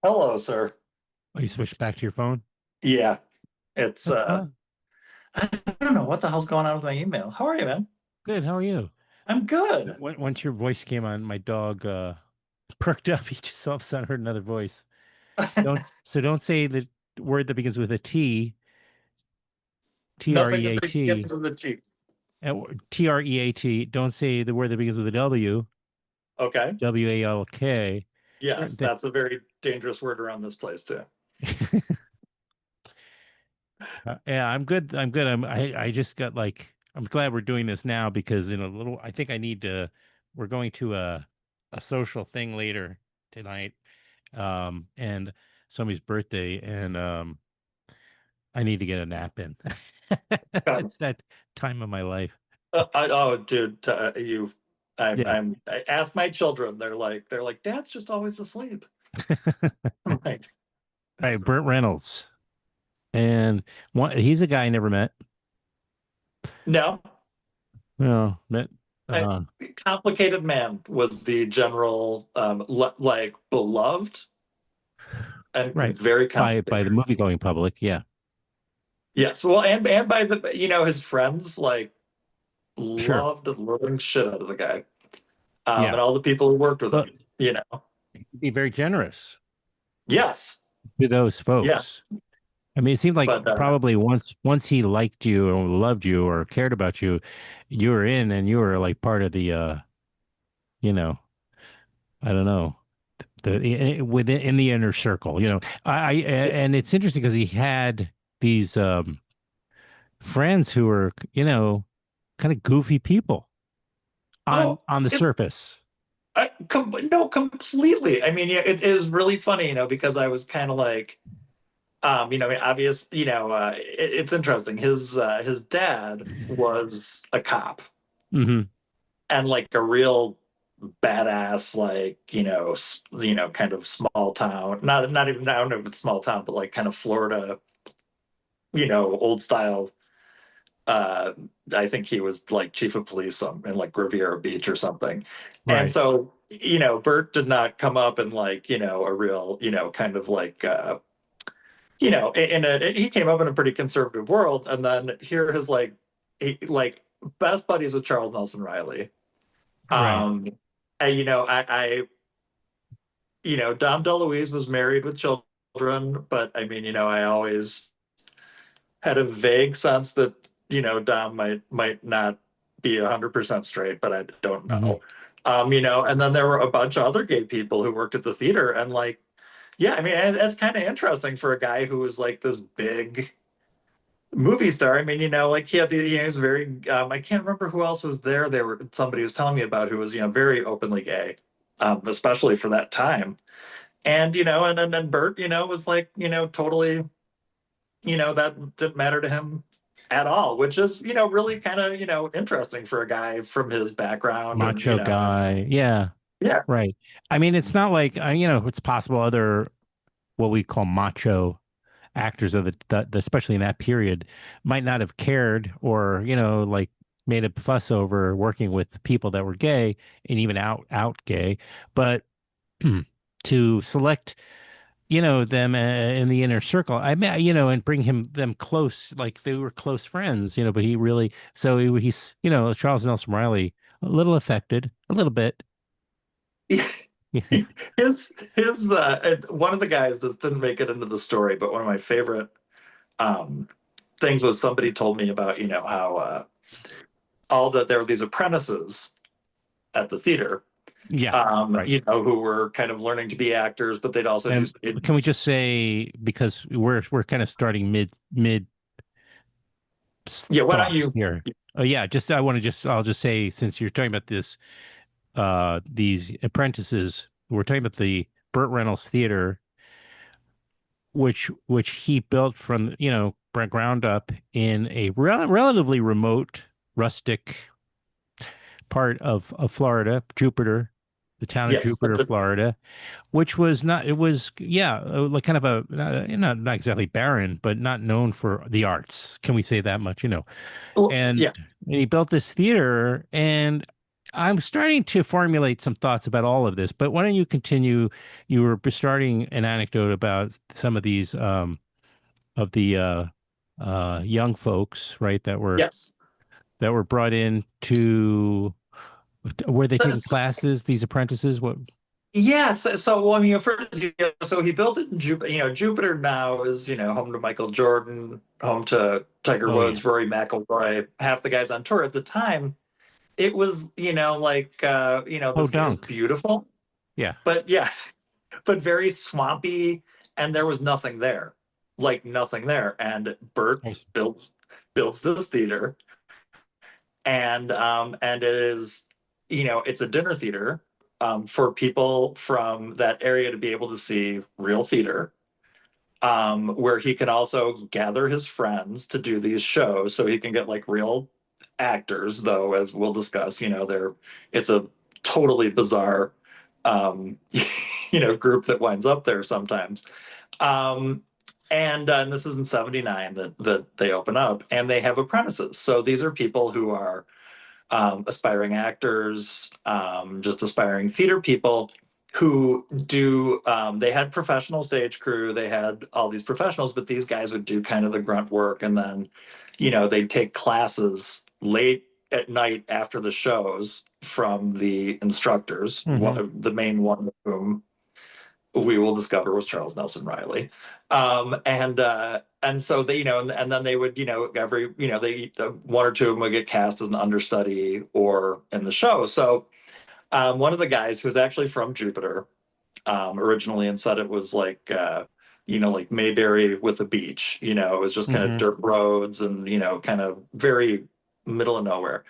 Hello, sir. Oh, you switched back to your phone? Yeah, it's That's fine. I don't know what the hell's going on with my email. How are you, man? Good. How are you? I'm good. Once your voice came on, my dog perked up. He just all of a sudden heard another voice. Don't say the word that begins with a T, T R Nothing E that A begins T, with the G. T-R-E-A-T. Don't say the word that begins with a W, Okay. W-A-L-K. Certain Yes, thing. that's a very dangerous word around this place too. Yeah, I'm good. I'm good. I just got like I'm glad we're doing this now because in a little I think I need to we're going to a social thing later tonight. And somebody's birthday and I need to get a nap in. Um, It's that time of my life. oh, dude, Yeah. I ask my children. They're like, Dad's just always asleep. I'm like, Right, Burt Reynolds. And he's a guy I never met. no, No, met I, complicated man was the general, like beloved and right. very By the complicated. movie going public, yeah. Yes, well, and by the his friends like Sure. loved the living shit out of the guy, Yeah. and all the people who worked with But him. You know, be very generous yes, to those folks. yes, I mean, it seemed like but probably once he liked you or loved you or cared about you, you were in and you were like part of the you know, I don't know, within in the inner circle, you know. And it's interesting because he had these friends who were, kind of goofy people oh, on the it, surface. no, completely. I mean, yeah, it is really funny, because I was kind of like, obvious, it's interesting. His dad was a cop Hmm. and like a real badass, like kind of small town, not even, I don't know if it's small town, but like kind of Florida, old style. uh I think he was like chief of police in like Riviera Beach or something. And Right. so, Bert did not come up in like, a real, kind of like he came up in a pretty conservative world. And then here his like best buddies with Charles Nelson Riley. Right. Um and Dom DeLuise was married with children, but I mean, I always had a vague sense that Dom might not be 100% straight, but I don't Hmm. know. And then there were a bunch of other gay people who worked at the theater, and like, yeah, I mean, it's kind of interesting for a guy who was like this big movie star. I mean, like he had he was very. I can't remember who else was there. There were somebody was telling me about who was very openly gay, especially for that time. And and then Bert was like totally that didn't matter to him at all, which is, really kind of, interesting for a guy from his background and, Macho guy. Yeah. yeah. Right. I mean, it's not like, it's possible other what we call macho actors of especially in that period, might not have cared or, like made a fuss over working with people that were gay and even out gay. But to select, them in the inner circle, I mean, and bring them close, like they were close friends, but he really, so he's, Charles Nelson Riley, a little affected, a little bit. His one of the guys that didn't make it into the story, but one of my favorite um things was somebody told me about, how all that there were these apprentices at the theater, Yeah. Right. who were kind of learning to be actors, but they'd also do And can we just say because we're kind of starting mid yeah, why don't thoughts you here. Oh yeah, just I'll just say since you're talking about this these apprentices, we're talking about the Burt Reynolds Theater, which he built from ground up in a relatively remote rustic part of Florida, Jupiter. the town of Yes. Jupiter, Florida, which was not, it was, yeah, like kind of a, not exactly barren, but not known for the arts. Can we say that much? Well, And, yeah. and he built this theater, and I'm starting to formulate some thoughts about all of this, but why don't you continue? You were starting an anecdote about some of these, of the, young folks, right, Yes. that were brought in to, were they taking That's- classes, these apprentices? What? Yes. So, well, I mean, first, so he built it in Jupiter. Jupiter now is, home to Michael Jordan, home to Tiger Oh yeah. Woods, Rory McIlroy, half the guys on tour at the time. It was, Oh, it was dunk. beautiful, Yeah. but yeah, but very swampy, and there was nothing there, like nothing there. And Bert Nice. builds this theater, and it is, it's a dinner theater, for people from that area to be able to see real theater, where he can also gather his friends to do these shows, so he can get like real actors, though, as we'll discuss, it's a totally bizarre, um, group that winds up there sometimes. Um, and this is in '79 that they open up, and they have apprentices. So these are people who are, aspiring actors, just aspiring theater people who do, they had professional stage crew, they had all these professionals, but these guys would do kind of the grunt work. And then, they'd take classes late at night after the shows from the instructors, Hmm. the main one of whom we will discover was Charles Nelson Riley. And so they, and then they would, every, they, one or two of them would get cast as an understudy or in the show. So, one of the guys who was actually from Jupiter, originally, and said it was like, like Mayberry with a beach, it was just kind of Hmm. dirt roads and, kind of very middle of nowhere.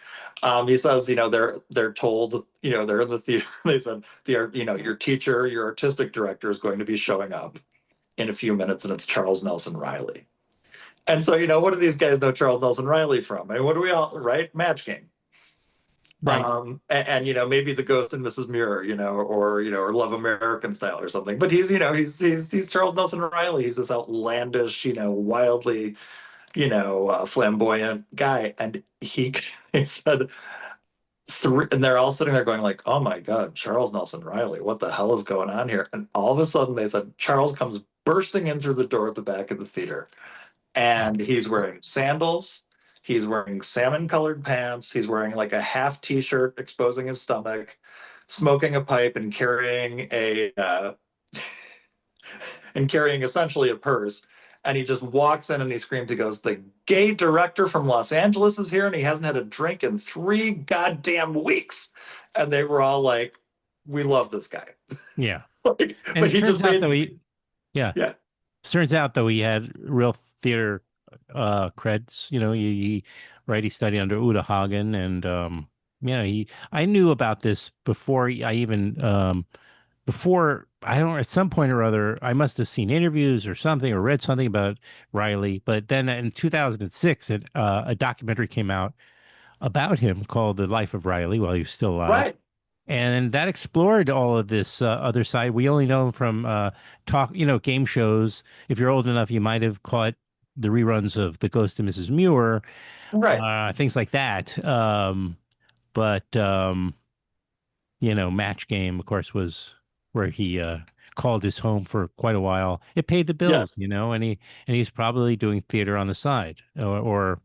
He says, they're told, they're in the theater. They said, your teacher, your artistic director is going to be showing up in a few minutes, and it's Charles Nelson Riley. And so, what do these guys know Charles Nelson Riley from? I mean, what do we all, right? Match Game. Right. And maybe The Ghost and Mrs. Muir, or Love American Style or something. But he's Charles Nelson Riley. He's this outlandish, wildly, flamboyant guy. And he said three, and they're all sitting there going like, "Oh my God, Charles Nelson Riley, what the hell is going on here?" And all of a sudden, they said Charles comes bursting in through the door at the back of the theater, and he's wearing sandals. He's wearing salmon colored pants. He's wearing like a half t-shirt exposing his stomach, smoking a pipe and carrying carrying essentially a purse. And he just walks in and he screams, he goes, "The gay director from Los Angeles is here and he hasn't had a drink in 3 goddamn weeks." And they were all like, "We love this guy." Yeah. Like, And but it he turns just out though made, yeah, yeah, turns out though he had real theater creds. Right, he studied under Uta Hagen, and he I knew about this before I even before I don't, at some point or other, I must have seen interviews or something or read something about Riley. But then in 2006, a documentary came out about him called The Life of Riley while he was still alive. right, And that explored all of this other side. We only know him from game shows. If you're old enough, you might have caught the reruns of The Ghost of Mrs. Muir, right. things like that. But Match Game, of course, was where he called his home for quite a while. It paid the bills, Yes. and he's probably doing theater on the side, or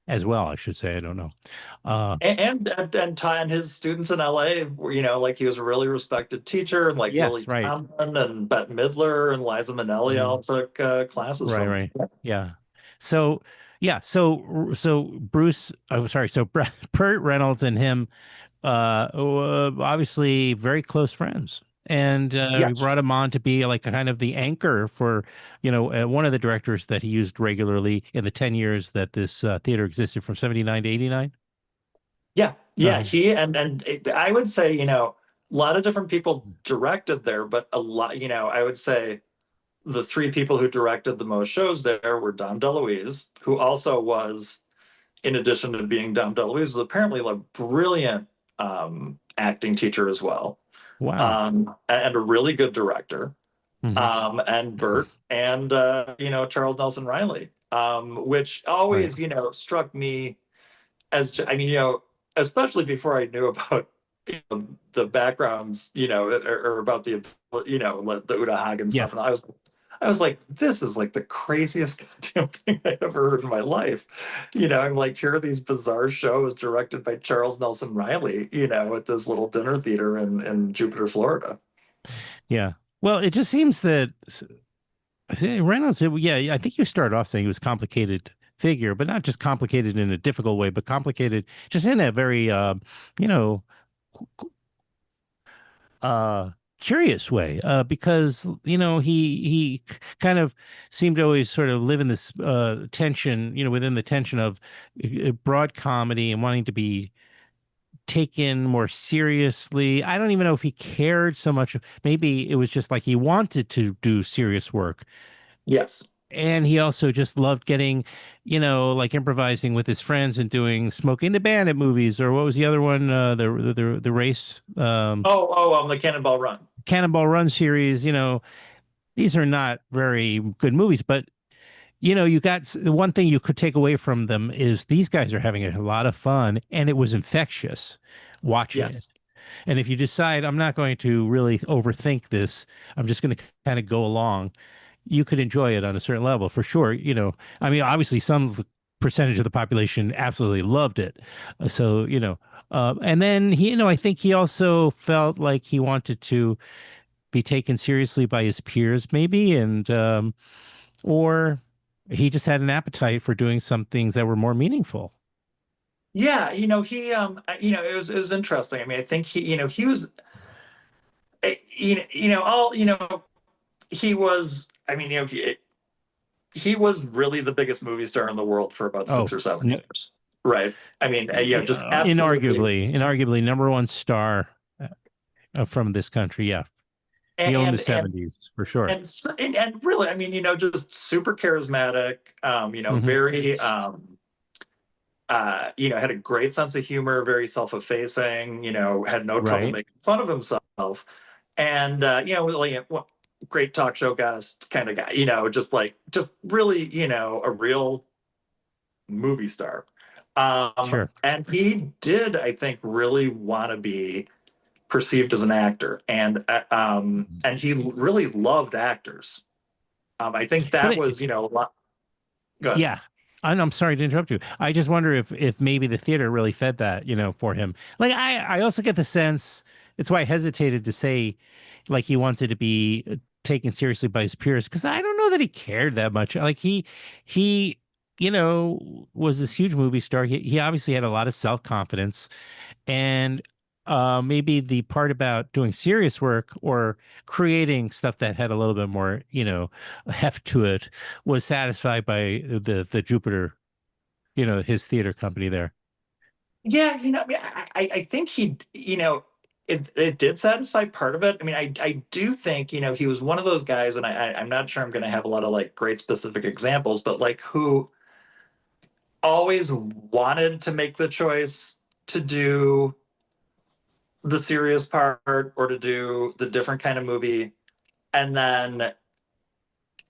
as well, I should say. I don't know. Uh, And his students in LA were, like he was a really respected teacher, and like Lily yes, right. Tomlin and Bette Midler and Liza Minnelli all Mhm. took, classes Right, from right. him. Yeah. So, yeah, so Bruce, I'm sorry, so Burt Reynolds and him obviously very close friends. And we brought Yes. him on to be like a kind of the anchor for, one of the directors that he used regularly in the 10 years that this theater existed from 79 to 89. Yeah. Yeah. Uh, I would say, a lot of different people directed there, but a lot, I would say the three people who directed the most shows there were Dom DeLuise, who also was, in addition to being Dom DeLuise, was apparently a brilliant, acting teacher as well. Wow. and a really good director, Hmm. and Burt and Charles Nelson Riley, which Right. always struck me as I mean especially before I knew about the backgrounds or about the Uta Hagen Yeah. stuff, and I was like, this is like the craziest goddamn thing I ever heard in my life. I'm like, here are these bizarre shows directed by Charles Nelson Riley, at this little dinner theater in Jupiter, Florida. Yeah. Well, it just seems that I say Reynolds, yeah, I think you started off saying he was a complicated figure, but not just complicated in a difficult way, but complicated just in a very, you know, uh, curious way, because, he kind of seemed to always sort of live in this tension, within the tension of broad comedy and wanting to be taken more seriously. I don't even know if he cared so much. Maybe it was just like he wanted to do serious work. Yes. And he also just loved getting, like improvising with his friends and doing Smoking the Bandit movies, or what was the other one? The race, The Cannonball Run. Cannonball Run series. These are not very good movies, but you got the one thing you could take away from them is these guys are having a lot of fun, and it was infectious watching it. Yes. And if you decide I'm not going to really overthink this, I'm just going to kind of go along, you could enjoy it on a certain level for sure. I mean, obviously, some percentage of the population absolutely loved it. So, and then I think he also felt like he wanted to be taken seriously by his peers, maybe, and or he just had an appetite for doing some things that were more meaningful. Yeah, he it was interesting. I mean, I think he was all he was I mean, he was really the biggest movie star in the world for about Oh, 6 or 7 years. Right. I mean, just absolutely. inarguably number one star from this country. Yeah, he owned the And and '70s for sure. and really, I mean, just super charismatic, Hmm. very had a great sense of humor, very self-effacing, had no trouble Right. making fun of himself. And like great talk show guest kind of guy, just really, a real movie star. Sure. And he did, I think, really want to be perceived as an actor, and he really loved actors. I think But that was, a lot good. yeah, I'm sorry to interrupt you. I just wonder if maybe the theater really fed that, for him. Like I also get the sense it's why I hesitated to say like he wanted to be taken seriously by his peers because I don't know that he cared that much. Like he was this huge movie star. He obviously had a lot of self-confidence, and maybe the part about doing serious work or creating stuff that had a little bit more heft to it was satisfied by the Jupiter, his theater company there. Yeah, I mean, I think it did satisfy part of it. I mean, I do think, he was one of those guys, and I'm not sure I'm going to have a lot of like great specific examples, but like who always wanted to make the choice to do the serious part or to do the different kind of movie, and then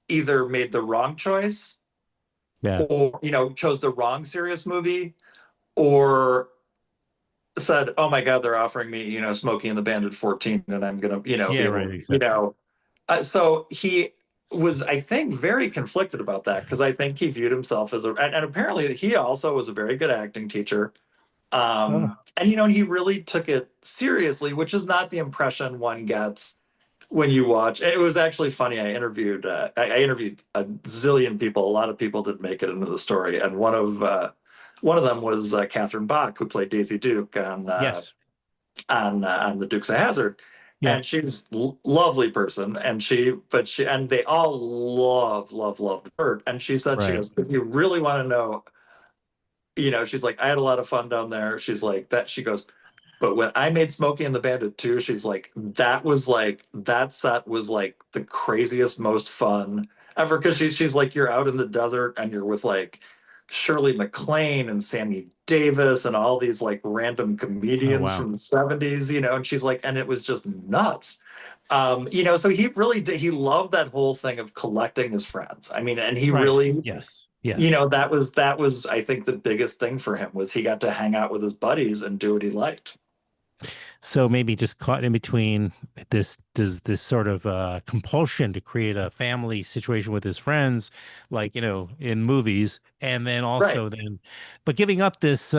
either made the wrong choice Yeah. or, chose the wrong serious movie, or said, "Oh my God, they're offering me, Smokey and the Bandit 14, and I'm gonna, be Yeah, right, able, exactly. So he was, I think, very conflicted about that because I think he viewed himself as and apparently he also was a very good acting teacher. Oh, And he really took it seriously, which is not the impression one gets when you watch. It was actually funny. I interviewed a zillion people. A lot of people didn't make it into the story, and one of them was Catherine Bach, who played Daisy Duke yes. on the Dukes of Hazzard, Yeah. and she's lovely person, and they all loved Bert, and she Right. goes, if you really want to know, she's like, I had a lot of fun down there. She's like that. She goes, but when I made Smokey and the Bandit 2, she's like, that set was like the craziest, most fun ever. Cause she's like, you're out in the desert and you're with like Shirley MacLaine and Sammy Davis and all these like random Oh comedians wow. from the 70s, and she's like, and it was just nuts. So he really did, he loved that whole thing of collecting his friends. I mean, and he Right. really, Yes. Yes. that was I think the biggest thing for him was he got to hang out with his buddies and do what he liked. So maybe just caught in between this sort of compulsion to create a family situation with his friends, like in movies, and then Right, also but giving up this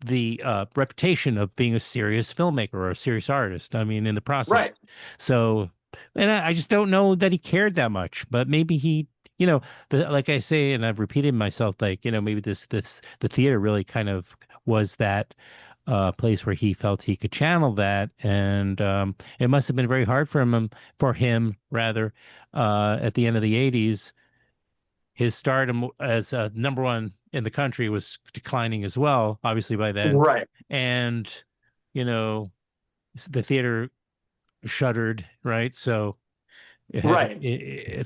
the reputation of being a serious filmmaker or a serious artist. I mean, in the process. right, So, and I just don't know that he cared that much, but maybe he. Like I say, and I've repeated myself, like, maybe the theater really kind of was that place where he felt he could channel that, and it must have been very hard for him rather, at the end of the '80s. His stardom as number one in the country was declining as well, obviously by then, right, and you know the theater shuttered, right? So right.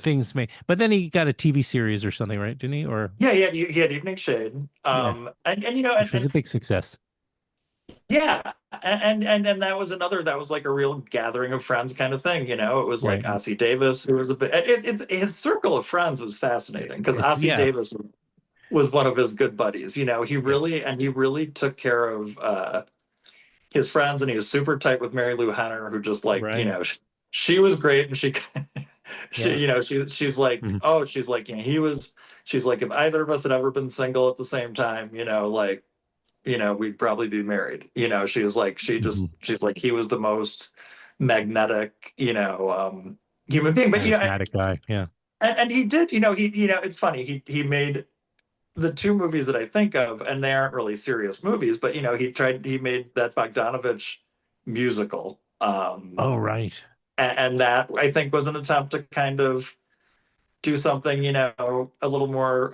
things may, but then he got a TV series or something, right? Didn't he? Or Yeah, yeah, he had Evening Shade. yeah, And which was a big success. yeah, and that was like a real gathering of friends kind of thing. It was like Right. Ossie Davis, who was a bit. His circle of friends was fascinating because It's Ossie yeah, Davis was one of his good buddies. yeah, He really took care of his friends, and he was super tight with Mary Lou Henner, who just like right. she was great, and she Yeah. she's like, Mhm. oh, she's like, he was. She's like, if either of us had ever been single at the same time, like we'd probably be married. She was like, Mhm. she's like, he was the most magnetic, human being. But, Charismatic guy. Yeah. and he did, it's funny. He made the two movies that I think of, and they aren't really serious movies, but, he made that Bogdanovich musical. Oh, right. And that I think was an attempt to kind of do something, a little more,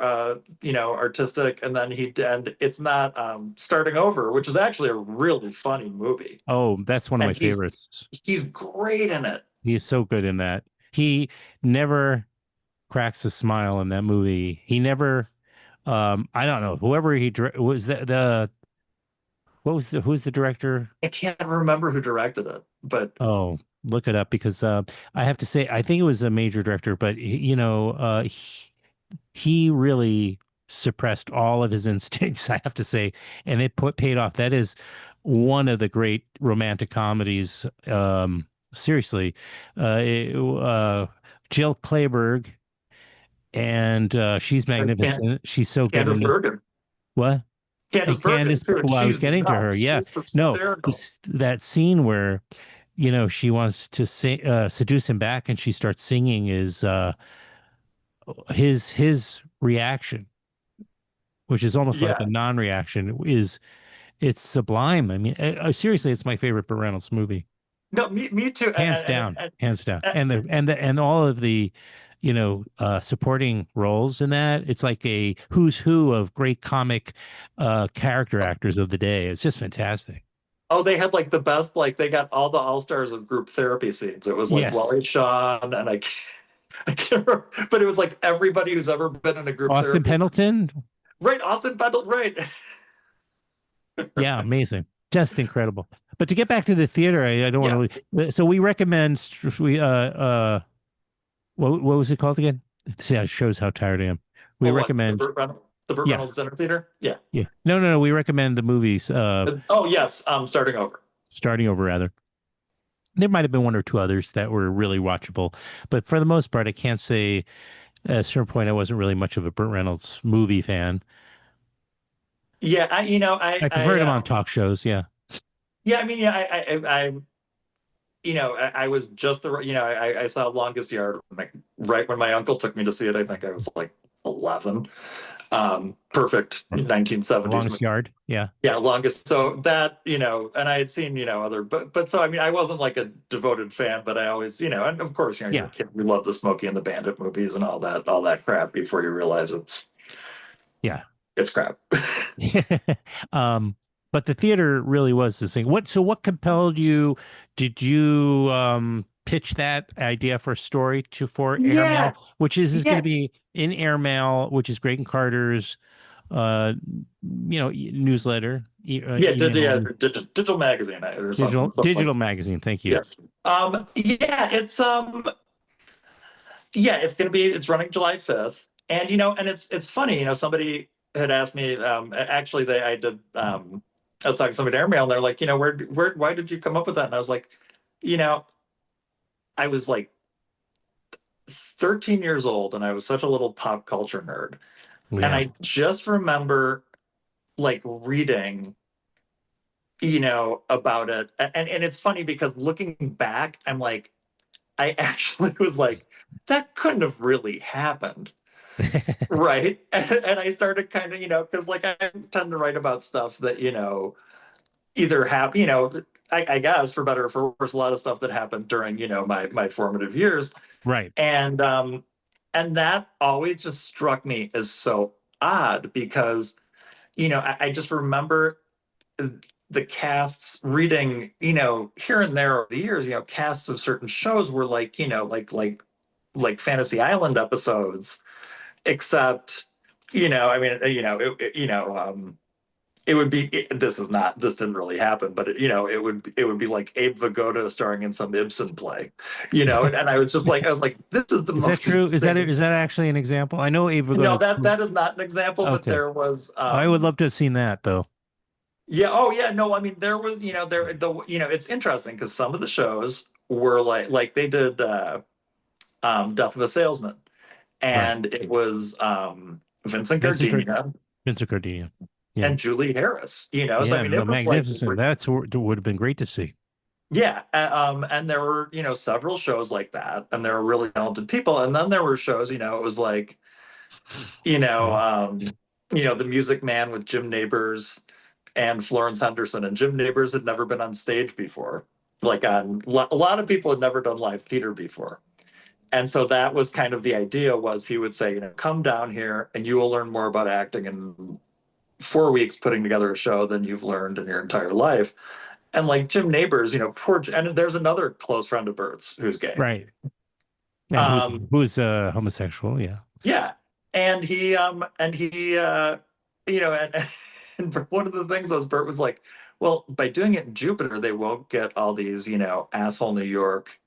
artistic. And then and it's not starting over, which is actually a really funny movie. Oh, that's one of my And favorites. he's great in it. He is so good in that. He never cracks a smile in that movie. He never, I don't know, whoever was the what was who's the director? I can't remember who directed it, but Oh, look it up because I have to say I think it was a major director, but he really suppressed all of his instincts, I have to say, and it paid off. That is one of the great romantic comedies. Seriously, Jill Clayburgh, and she's I can't. magnificent. She's so good Candice in it. Bergen. What? Candice Bergen Candace, too, and well, I was she's getting to her. nuts. Yeah, She's no, hysterical. that scene where she wants to seduce him back, and she starts singing is his reaction, which is almost like a Yeah. non-reaction, it's sublime. I mean, seriously, it's my favorite Burt Reynolds movie, No, me too. hands down, And, and all of the supporting roles in that. It's like a who's who of great comic character actors of the day. It's just fantastic. oh, they had like the best, like they got all the all stars of group therapy scenes. It was like Yes, Wally Shawn, and I can't remember, but it was like everybody who's ever been in a group Austin therapy. Pendleton. Right, Austin Bundle, right. Yeah, amazing. Just incredible. But to get back to the theater, I don't want Yes. to. So we recommend what was it called again? See, it shows how tired I am. We Well, what recommend The Burt yeah, Reynolds Center Theater? Yeah. yeah. No. We recommend the movies Oh yes, starting over. starting over rather. There might have been one or two others that were really watchable, but for the most part, I can't say at a certain point I wasn't really much of a Burt Reynolds movie fan. Yeah, I preferred him on talk shows. Yeah. yeah, I mean, yeah, I was just I saw Longest Yard like, right when my uncle took me to see it. I think I was like 11. Perfect The 1970s Longest movie. Yard. Yeah. Yeah, longest. So that, and I had seen, other, but so, I mean, I wasn't like a devoted fan, but I always, and of course, you're a Yeah. kid, we love the Smokey and the Bandit movies and all that crap before you realize Yeah. it's crap. um, But the theater really was the thing. What compelled you? Did you pitch that idea for a story to for Yeah, Airmail, which is going to yeah, be in Airmail, which is Greg and Carter's uh newsletter, yeah. email, Digital magazine or something like digital that. magazine. Thank you. Yes. Yeah, it's gonna be it's running July 5th. And and it's funny, somebody had asked me, actually they I did I was talking to somebody at Airmail and they're like, where why did you come up with that? And I was like, you know, I was like 13 years old and I was such a little pop culture nerd. And Yeah. I just remember like reading, about it. And it's funny because looking back, I'm like, I actually was like, that couldn't have really happened. Right. And I started kind of, because like I tend to write about stuff that, either happen, I guess for better or for worse, a lot of stuff that happened during, my formative years. Right. And that always just struck me as so odd because, I just remember the casts reading, here and there over the years, casts of certain shows were like, like Fantasy Island episodes, except, I mean, it would be this didn't really happen, but it would be like Abe Vigoda starring in some Ibsen play, and I was like, this is the Is that most true? insane. Is that actually an example? I know Abe No, Vigoda. that is not an example, but Okay. there was I would love to have seen that though. yeah, oh yeah, no, I mean there was, it's interesting because some of the shows were like they did Death of a Salesman, Right. and it was Vincent Vincent Card Gardenia Vincent Cardini. Yeah. and Julie Harris, so I Yeah. mean No, it was like magnificent. Would have been great to see. yeah, and there were, several shows like that, and there were really talented people, and then there were shows, it was like, you know, Yeah. um, The Music Man with Jim Nabors and Florence Henderson, and Jim Nabors had never been on stage before. Like a lot of people had never done live theater before. And so that was kind of the idea was he would say, come down here and you will learn more about acting in 4 weeks putting together a show than you've learned in your entire life. And like Jim Nabors, and there's another close friend of Bert's who's gay. Right. And Um, who's homosexual? Yeah. yeah. And he and, and one of the things was Bert was like, well, by doing it in Jupiter, they won't get all these, asshole New York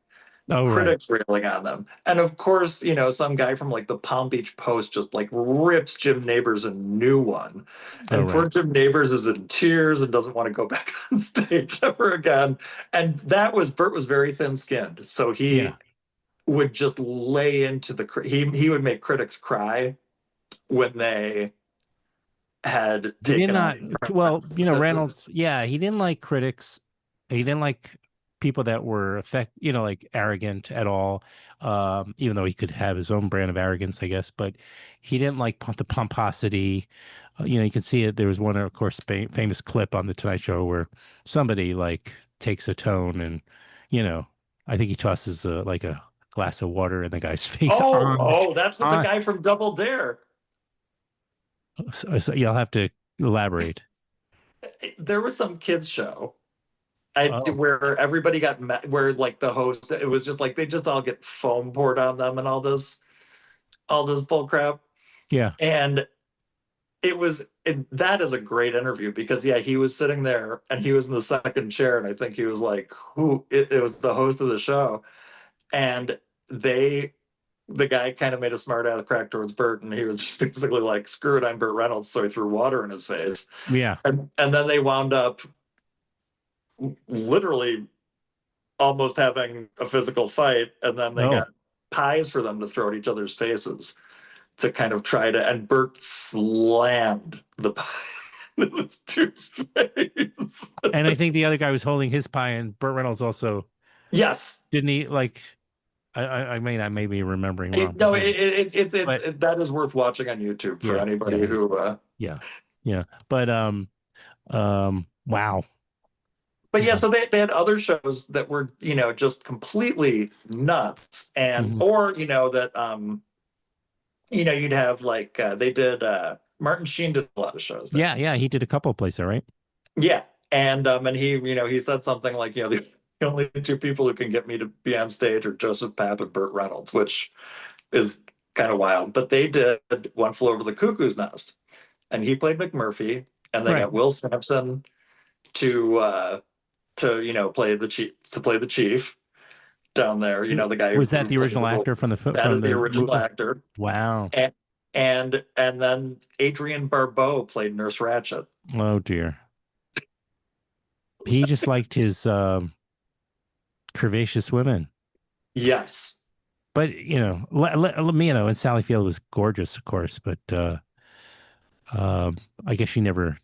Oh, right. critics railing on them. And of course, some guy from like the Palm Beach Post just like rips Jim Nabors a new one. Oh, And poor right. Jim Nabors is in tears and doesn't want to go back on stage ever again. And Bert was very thin skinned. So Yeah. he would just lay into he would make critics cry when they had He did taken not, on well, this. Reynolds, yeah, he didn't like critics. He didn't like people that were like arrogant at all. Even though he could have his own brand of arrogance, I guess, but he didn't like the pomposity. You can see it. There was one, of course, famous clip on the Tonight Show where somebody like takes a tone and, you know, I think he tosses like a glass of water in the guy's face Oh, that's with the on. guy from Double Dare. So you'll have to elaborate. There was some kids show Oh, where everybody got where like the host, it was just like they just all get foam poured on them and all this bull crap. yeah. And that is a great interview because yeah, he was sitting there and he was in the second chair, and I think he was like, it was the host of the show, and they the guy kind of made a smart ass crack towards Burt, and he was just basically like, "Screw it, I'm Burt Reynolds," so he threw water in his face, Yeah. and then they wound up literally almost having a physical fight, and then they Oh, got pies for them to throw at each other's faces to kind of try to, and Burt slammed the pie in this dude's face. and I think the other guy was holding his pie, and Burt Reynolds also Yes. didn't he like? I may be remembering wrong, but No, yeah, but that is worth watching on YouTube for yeah, anybody yeah, who yeah, yeah. But wow, but yeah, yeah, so they had other shows that were, just completely nuts. And hmm or, that you'd have like they did Martin Sheen did a lot of shows there. yeah, yeah. He did a couple of plays there, right? Yeah, and he, he said something like, the only two people who can get me to be on stage are Joseph Papp and Burt Reynolds, which is kind of wild. But they did One Flew Over the Cuckoo's Nest, and he played McMurphy, and they Right. got Will Sampson to play the chief down there. The guy Was that who the played original the role. actor That from is the the original movie? actor, Wow. and and then Adrienne Barbeau played Nurse Ratched. Oh dear. He just liked his curvaceous women. Yes. But and Sally Field was gorgeous, of course, but I guess she never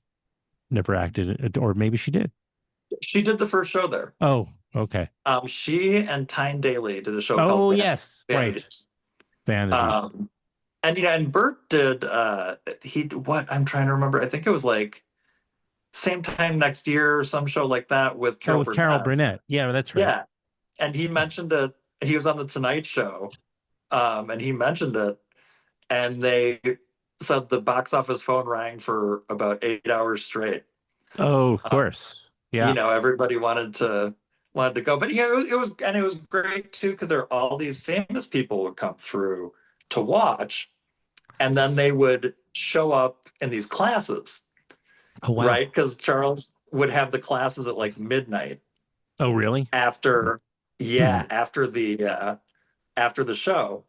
acted, or maybe she did. She did the first show there. Oh, okay. She and Tyne Daly did a show called Oh, yes, right. Vanities. Vanities. Um, and Bert did what I'm trying to remember. I think it was like same time next year or some show like that with Oh, Carol with Carol Burnett. Burnett. Yeah, that's right. Yeah. And he mentioned it. He was on the Tonight Show, and he mentioned it, and they said the box office phone rang for about 8 hours straight. Oh, of Um, course. Yeah. Everybody wanted to go, but it was great too because there are all these famous people would come through to watch, and then they would show up in these classes, Oh, wow. right? Because Charles would have the classes at like midnight Oh, really? after, Hmm. yeah, after the show,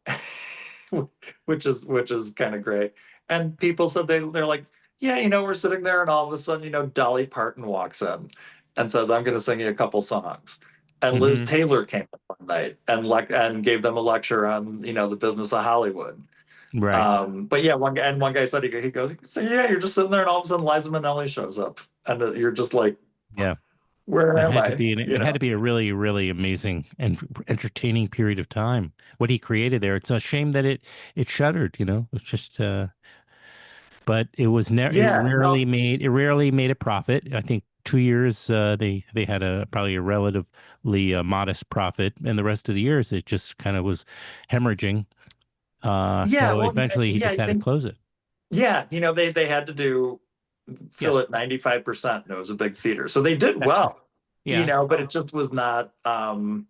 which is kind of great. And people said they're like, yeah, we're sitting there, and all of a sudden, Dolly Parton walks in and says, "I'm going to sing you a couple songs." And Liz Hmm. Taylor came in one night and gave them a lecture on the business of Hollywood. Right. But yeah, one guy said he goes, so yeah, you're just sitting there, and all of a sudden Liza Minnelli shows up, and you're just like, Yeah. where It am had to I? be it had to be a really, really amazing and entertaining period of time. What he created there. It's a shame that it shuttered, you know. It's just but it was never Yeah, no, it rarely made a profit. I think 2 years they had a probably a relatively modest profit, and the rest of the years it just kind of was hemorrhaging. yeah, So well, eventually he yeah, just I had to think, close it. yeah, they had to Yeah, fill it 95%, and it was a big theater. So they did that's right. well, Yeah. but it just was not as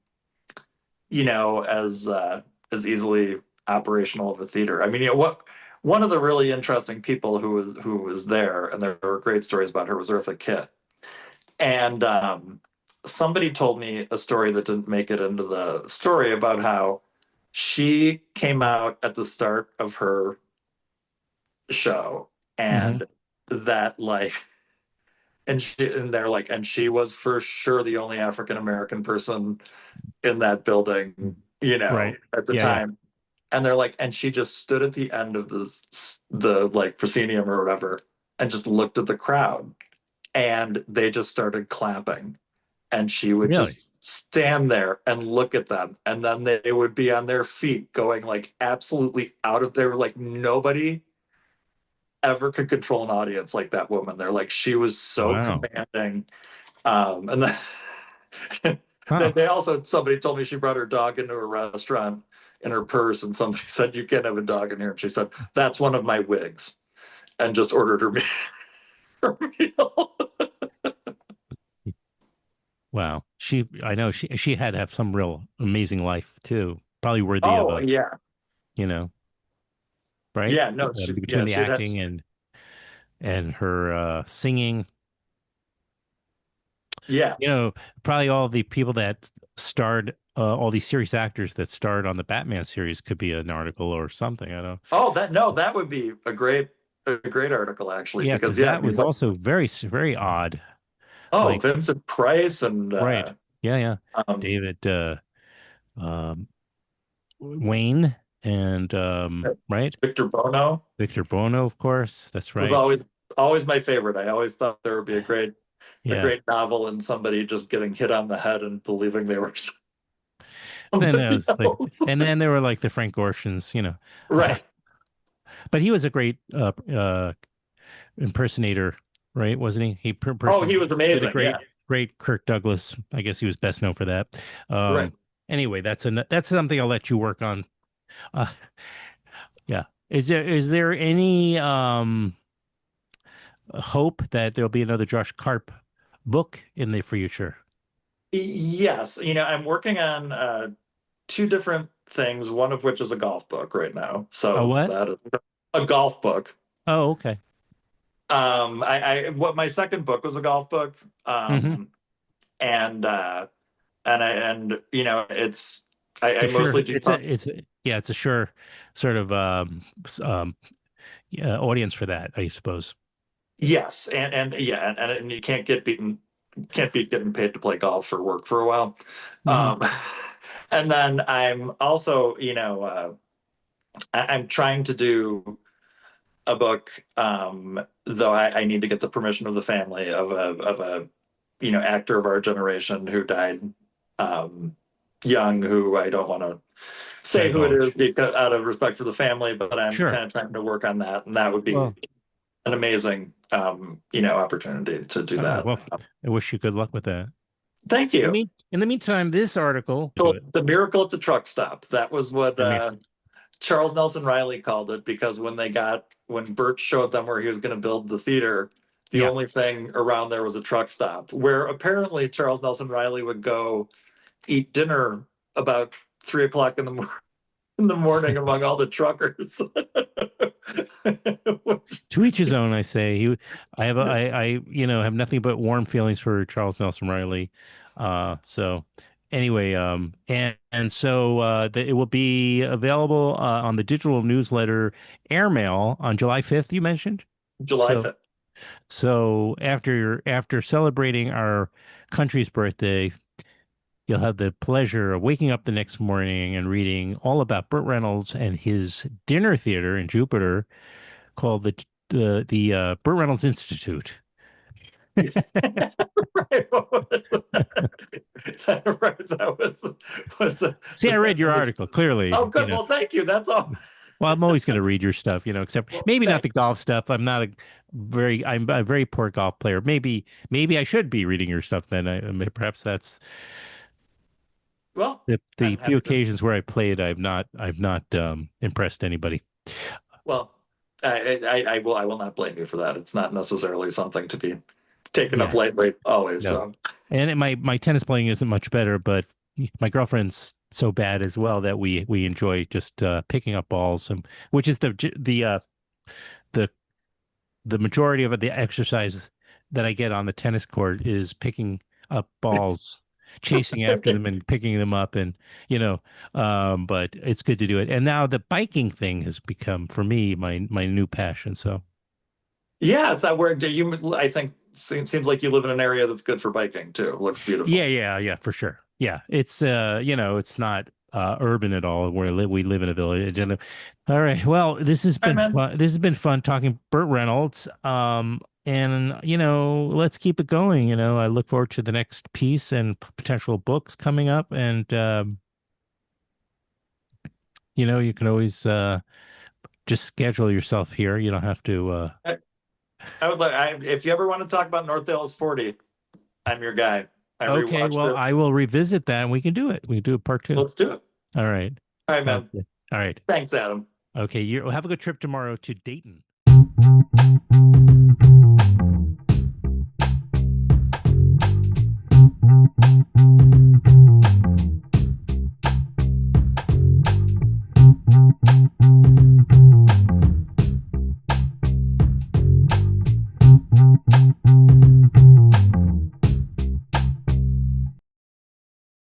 easily operational of a theater. I mean, what one of the really interesting people who was there, and there were great stories about her, was Eartha Kitt. And somebody told me a story that didn't make it into the story about how she came out at the start of her show, Hmm. and that like and she was for sure the only African American person in that building, Right. at the Yeah, yeah. time. And they're like, and she just stood at the end of the like proscenium or whatever, and just looked at the crowd, and they just started clapping, and she would Really? just stand there and look at them, and then they would be on their feet going like absolutely out of there, like nobody ever could control an audience like that woman. They're like, she was so Wow. commanding. And then Huh. they also, somebody told me she brought her dog into a restaurant in her purse, and somebody said, "You can't have a dog in here." And she said, "That's one of my wigs," and just ordered her meal. Wow. I know she had to have some real amazing life too. Probably worthy of Oh a, yeah, you know, right? yeah, no, Between the she'd had, acting and her singing, yeah. you know, probably all the people that starred, all these serious actors that starred on the Batman series could be an article or something. I don't. Oh, that would be a great article actually, Yeah, because because yeah, I that mean, was like, also very odd. oh, Like, Vincent Price and right. Yeah, yeah. um, David um, Wayne and right. Victor Bono Victor Bono, of course. That's was right. always my favorite. I always thought there would be a Yeah. great novel and somebody just getting hit on the head and believing they were Then there somebody was like, else. and then there were like the Frank Oceans, you know. Right. But he was a great impersonator, right? Wasn't he? He Oh, he personally was did a amazing. Yeah. great Kirk Douglas. I guess he was best known for that. Right. Anyway, that's something I'll let you work on. Uh, yeah. Is there any hope that there'll be another Josh Karp book in the future? Yes, I'm working on two different things, one of which is a golf book right now. A So what? that is a golf book. Oh, okay. What my second book was a golf book. Hmm. And it's It's I a sure. mostly do Yeah, it's a sure sort of yeah, audience for that, I suppose. yes, and yeah, and you can't beat getting paid to play golf for work for a while. Hmm. Um, and then I'm also, I'm trying to do a book, though I need to get the permission of the family of a actor of our generation who died um, young, who I don't want to say who it is Divulge. because out of respect for the family, but I'm Sure. kind of trying to work on that, and that would be Well, an amazing opportunity to do all right. that. Well, I wish you good luck with that. Thank you. In the meantime, this article to So it. the miracle at the truck stop. That was what I mean, Charles Nelson Riley called it, because when Burt showed them where he was going to build the theater, the yeah. only thing around there was a truck stop where apparently Charles Nelson Riley would go eat dinner about 3 o'clock in the morning among all the truckers. To each his own, I say. Have nothing but warm feelings for Charles Nelson Riley. So anyway, it will be available on the digital newsletter Airmail on July 5th, you mentioned. July So 5th. after celebrating our country's birthday, you'll have the pleasure of waking up the next morning and reading all about Burt Reynolds and his dinner theater in Jupiter called the Burt Reynolds Institute. Right. What was that? Right. See, I read That your was, article oh, clearly, good. Well, thank you. That's all. Well, I'm always going to read your stuff, except Well, maybe not thank the golf stuff. I'm a very poor golf player. Maybe I should be reading your stuff then. Perhaps that's Well, the I'm few happy to. occasions where I played. I've not impressed anybody. Well, I will not blame you for that. It's not necessarily something to be taken up Yeah, lightly always. no. So, My tennis playing isn't much better, but my girlfriend's so bad as well that we enjoy just picking up balls, and which is the the majority of the exercise that I get on the tennis court is picking up balls, chasing after them and picking them up, and you know, but it's good to do it. And now the biking thing has become for me my new passion. So yeah, it's not where you. I think seems like you live in an area that's good for biking too. It looks yeah, beautiful. yeah, for sure. Yeah, it's it's not urban at all. We live in a village. And all right, well, this has All right, been man. fun. This has been fun talking Burt Reynolds. And let's keep it going. I look forward to the next piece and potential books coming up. And you can always just schedule yourself here. You don't have to. I would like if you ever want to talk about North Dallas 40, I'm your guy. I Okay, rewatched well, it. I will revisit that, and we can do it. We can do a part two. Let's do it. All right, All right, sounds man. good. All right. Thanks, Adam. Okay, you have a good trip tomorrow to Dayton.